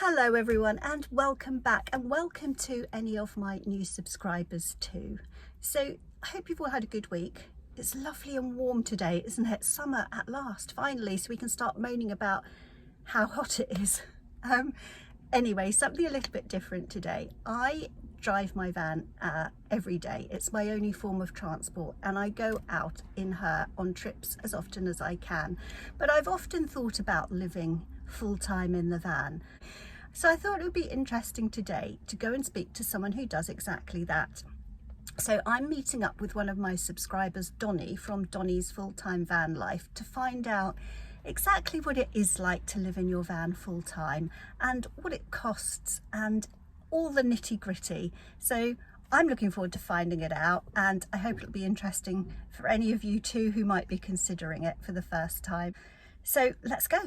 Hello everyone and welcome back, and welcome to any of my new subscribers too. So I hope you've all had a good week. It's lovely and warm today, isn't it? Summer at last, finally, so we can start moaning about how hot it is. Anyway, something a little bit different today. I drive my van every day. It's my only form of transport, and I go out in her on trips as often as I can. But I've often thought about living full-time in the van. So I thought it would be interesting today to go and speak to someone who does exactly that. So I'm meeting up with one of my subscribers, Donny, from Donny's Full-Time Van Life, to find out exactly what it is like to live in your van full-time and what it costs and all the nitty-gritty. So I'm looking forward to finding it out, and I hope it'll be interesting for any of you too who might be considering it for the first time. So let's go.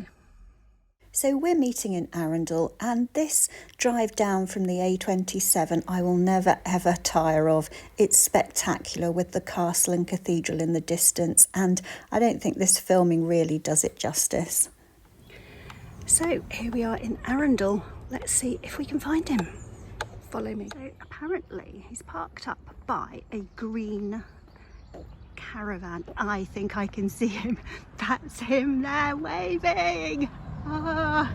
So we're meeting in Arundel, and this drive down from the A27 I will never ever tire of. It's spectacular with the castle and cathedral in the distance, and I don't think this filming really does it justice. So here we are in Arundel. Let's see if we can find him. Follow me. So apparently he's parked up by a green caravan. I think I can see him. That's him there waving. Right,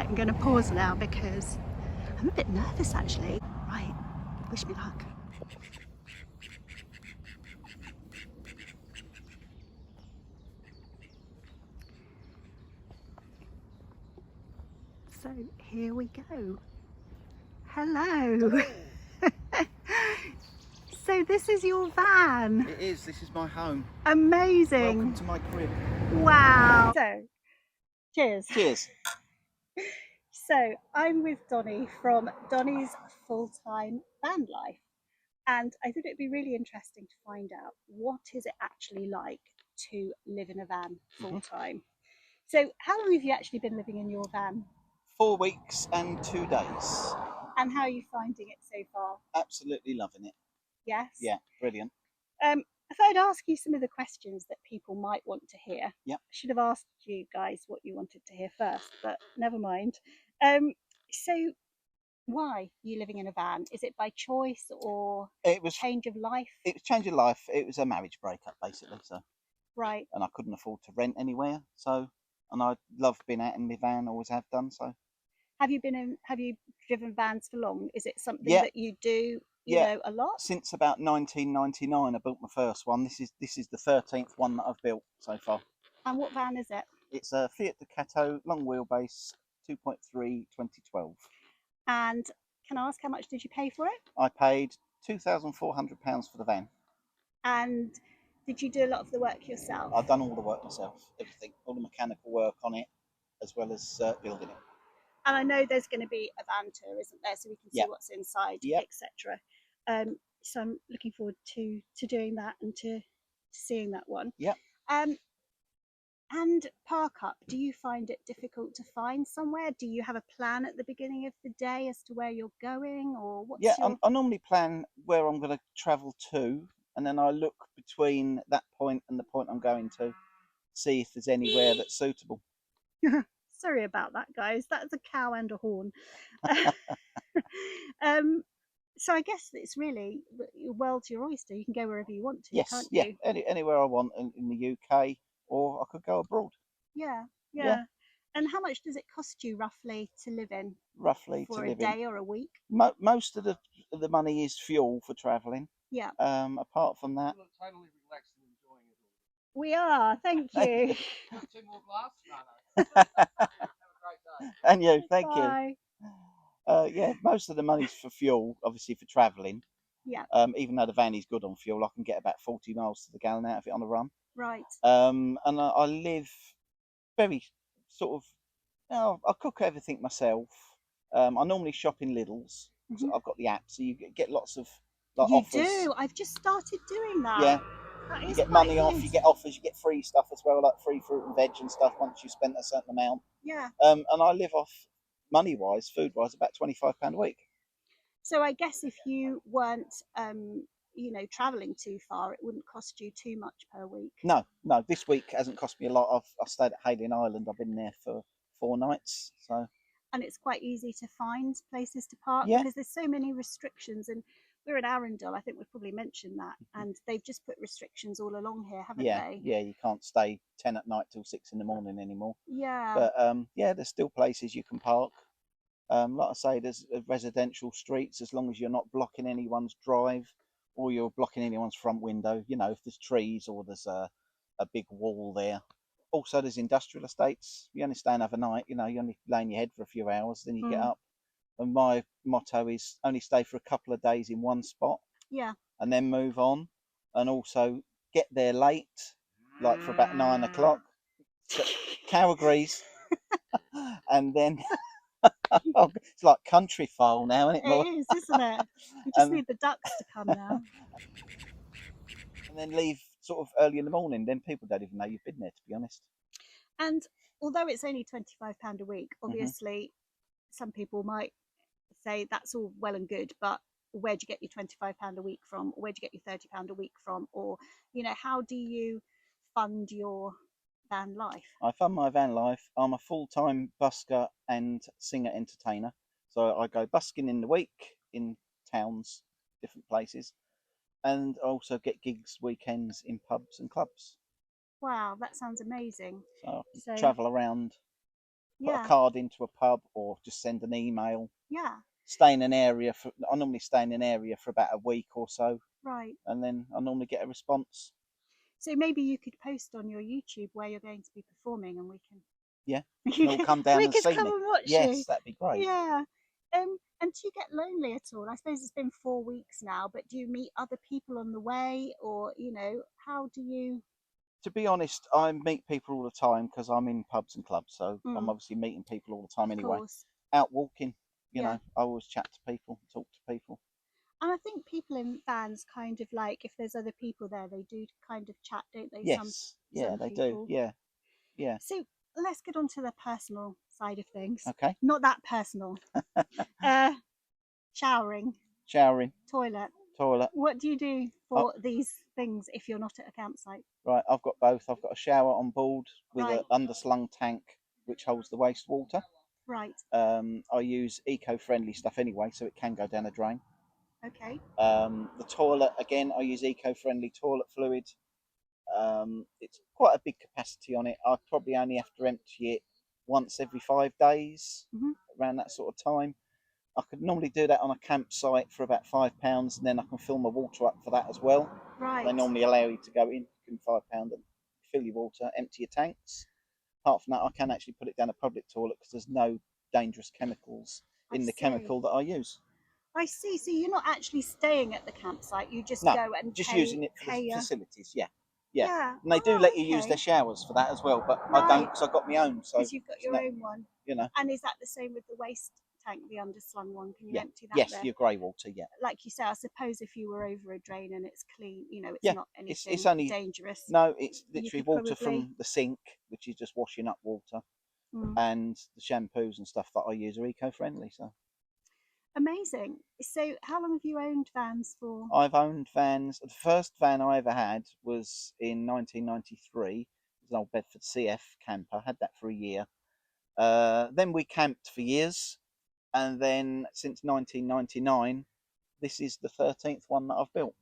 I'm going to pause now because I'm a bit nervous actually. Right, wish me luck. So here we go. Hello. So this is your van? It is, this is my home. Amazing. Welcome to my crib. Wow. So, cheers. Cheers. So I'm with Donny from Donny's Full-Time Van Life, and I thought it'd be really interesting to find out what is it actually like to live in a van full-time. So how long have you actually been living in your van? 4 weeks and 2 days. And how are you finding it so far? Absolutely loving it. Yes? Yeah, brilliant. If I'd ask you some of the questions that people might want to hear, Yep. I should have asked you guys what you wanted to hear first, but never mind. So why are you living in a van? Is it by choice or It was change of life? It was change of life. It was a marriage breakup basically, so Right. and I couldn't afford to rent anywhere, so and I love being out in my van, always have done so. Have you driven vans for long? Is it something Yeah. that you do, you Yeah. know, a lot? Since about 1999 I built my first one. This is the 13th one that I've built so far. And what van is it? It's a Fiat Ducato long wheelbase 2.3 2012. And can I ask how much did you pay for it? I paid £2,400 for the van. And did you do a lot of the work yourself? I've done all the work myself, everything, all the mechanical work on it, as well as building it. And I know there's going to be a van tour, isn't there, so we can see what's inside, etc. So I'm looking forward to doing that and to seeing that one. Yeah. And park up, do you find it difficult to find somewhere? Do you have a plan at the beginning of the day as to where you're going, or what's I normally plan where I'm going to travel to, and then I look between that point and the point I'm going to, see if there's anywhere that's suitable. Sorry about that, guys. That's a cow and a horn. So I guess it's really your world's your oyster. You can go wherever you want to, Yes, can't you? anywhere I want in the UK, or I could go abroad. Yeah. And how much does it cost you roughly to live in? Roughly for to a live day in. or a week? Most of the money is fuel for travelling. Yeah. Apart from that, You look totally relaxed and enjoying it all. We are. Thank you. Have 2 more glasses? No. Have a great day. And you, thank Bye. you. Yeah, most of the money's for fuel, obviously for travelling. Yeah. Even though the van is good on fuel, I can get about 40 miles to the gallon out of it on a run. Right. And I live very sort of, I cook everything myself. I normally shop in Lidl's. So I've got the app, so you get lots of offers. You do. I've just started doing that. Yeah. That You get money off, you get offers, you get free stuff as well, like free fruit and veg and stuff once you've spent a certain amount. Yeah. And I live off, money-wise, food-wise, about £25 a week. So I guess if you weren't, travelling too far, it wouldn't cost you too much per week. No, this week hasn't cost me a lot. I stayed at Hayling Island. I've been there for 4 nights. So. and it's quite easy to find places to park Yeah. because there's so many restrictions. And we're in Arundel, I think we've probably mentioned that, and they've just put restrictions all along here, haven't they? Yeah, you can't stay 10 at night till 6 in the morning anymore. Yeah. But yeah, there's still places you can park. Like I say, there's residential streets, as long as you're not blocking anyone's drive or you're blocking anyone's front window. You know, if there's trees or there's a big wall there. Also, there's industrial estates. You only stay another night. You know, you only lay in your head for a few hours, then you get up. And my motto is only stay for a couple of days in one spot. Yeah. And then move on. And also get there late, like for about 9 o'clock. So, Cow agrees. And then it's like country foal now, isn't it? It is, isn't it? We just need the ducks to come now. And then leave sort of early in the morning. Then people don't even know you've been there, to be honest. And although it's only £25 a week, obviously some people might say that's all well and good, but where do you get your £25 a week from? Or where do you get your £30 a week from? Or, you know, how do you fund your van life? I fund my van life. I'm a full-time busker and singer entertainer. So I go busking in the week in towns, different places. And I also get gigs weekends in pubs and clubs. Wow, that sounds amazing. So I can travel around, put a card into a pub or just send an email. Yeah. Stay in an area I normally stay in an area for about a week or so. Right. And then I normally get a response. So maybe you could post on your YouTube where you're going to be performing, and we can. Yeah. They'll come down and see me. Come and watch you. Yes, that'd be great. Yeah. And do you get lonely at all? I suppose it's been 4 weeks now, but do you meet other people on the way, or, you know, how do you? To be honest, I meet people all the time because I'm in pubs and clubs, so I'm obviously meeting people all the time anyway. Out walking, you know, I always chat to people, talk to people. And I think people in vans kind of like, if there's other people there, they do kind of chat, don't they? Yes, some they people. do, yeah. So let's get on to the personal side of things. Okay. Not that personal. Showering. Toilet. What do you do for these things if you're not at a campsite? Right, I've got both. I've got a shower on board with an underslung tank which holds the wastewater. Right. I use eco-friendly stuff anyway, so it can go down a drain. Okay. The toilet, again, I use eco-friendly toilet fluid. It's quite a big capacity on it. I probably only have to empty it once every 5 days, around that sort of time. I could normally do that on a campsite for about £5, and then I can fill my water up for that as well. Right. They normally allow you to go in, give them £5 and fill your water, empty your tanks. Apart from that, I can actually put it down a public toilet because there's no dangerous chemicals in the chemical that I use. I see. So you're not actually staying at the campsite. You just go and just using it for the facilities. Yeah. And they do let you use their showers for that as well, but I don't because I've got my own. So because you've got your own one. You know. And is that the same with the waste tank, the underslung one? Can you empty that? Yes, there? your grey water. Yeah. Like you say, I suppose if you were over a drain and it's clean, you know, it's not anything it's only dangerous. No, it's literally water from the sink, which is just washing up water, and the shampoos and stuff that I use are eco-friendly. So. Amazing. So how long have you owned vans for? I've owned vans. The first van I ever had was in 1993. It was an old Bedford CF camper. I had that for a year. Then we camped for years. And then since 1999, this is the 13th one that I've built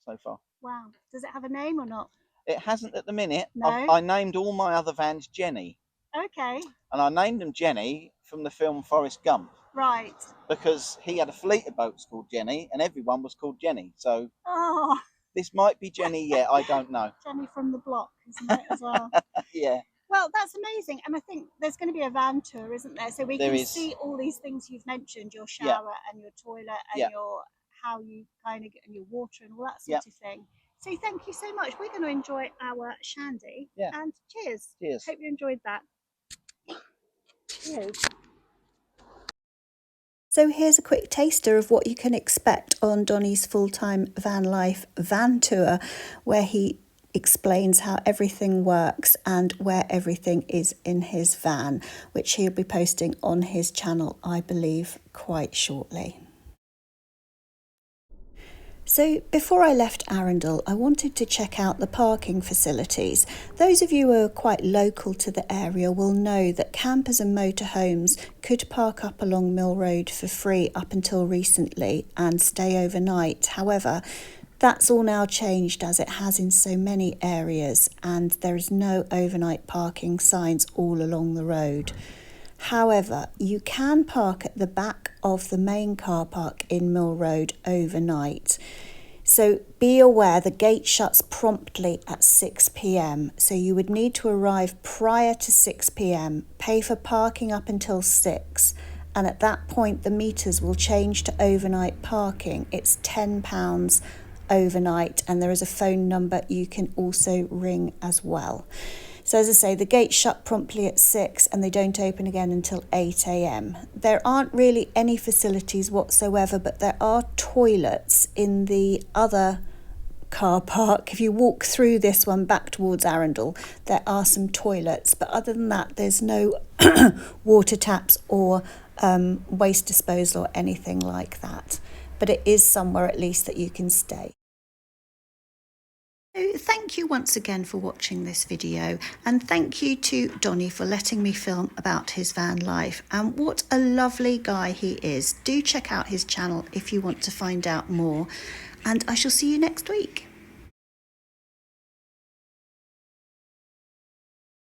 so far. Wow. Does it have a name or not? It hasn't at the minute. No? I named all my other vans Jenny. Okay. And I named them Jenny from the film Forrest Gump. Right. Because he had a fleet of boats called Jenny, and everyone was called Jenny. So this might be Jenny yet, I don't know. Jenny from the block, isn't it, as well? Yeah. Well, that's amazing. And I think there's going to be a van tour, isn't there? So we can see all these things you've mentioned, your shower and your toilet and your how you kind of get your water and all that sort of thing. So thank you so much. We're going to enjoy our shandy. And cheers. Cheers. Hope you enjoyed that. Cheers. So here's a quick taster of what you can expect on Donny's full-time van life van tour, where he explains how everything works and where everything is in his van, which he'll be posting on his channel, I believe, quite shortly. So before I left Arundel, I wanted to check out the parking facilities. Those of you who are quite local to the area will know that campers and motorhomes could park up along Mill Road for free up until recently and stay overnight. However, that's all now changed, as it has in so many areas, and there is no overnight parking signs all along the road. However, you can park at the back of the main car park in Mill Road overnight. So be aware the gate shuts promptly at 6 p.m. So you would need to arrive prior to 6 p.m, pay for parking up until 6, and at that point the meters will change to overnight parking. It's £10 overnight, and there is a phone number you can also ring as well. So as I say, the gates shut promptly at 6 and they don't open again until 8 a.m. There aren't really any facilities whatsoever, but there are toilets in the other car park. If you walk through this one back towards Arundel, there are some toilets, but other than that, there's no water taps or waste disposal or anything like that. But it is somewhere at least that you can stay. So thank you once again for watching this video, and thank you to Donny for letting me film about his van life, and what a lovely guy he is. Do check out his channel if you want to find out more, and I shall see you next week.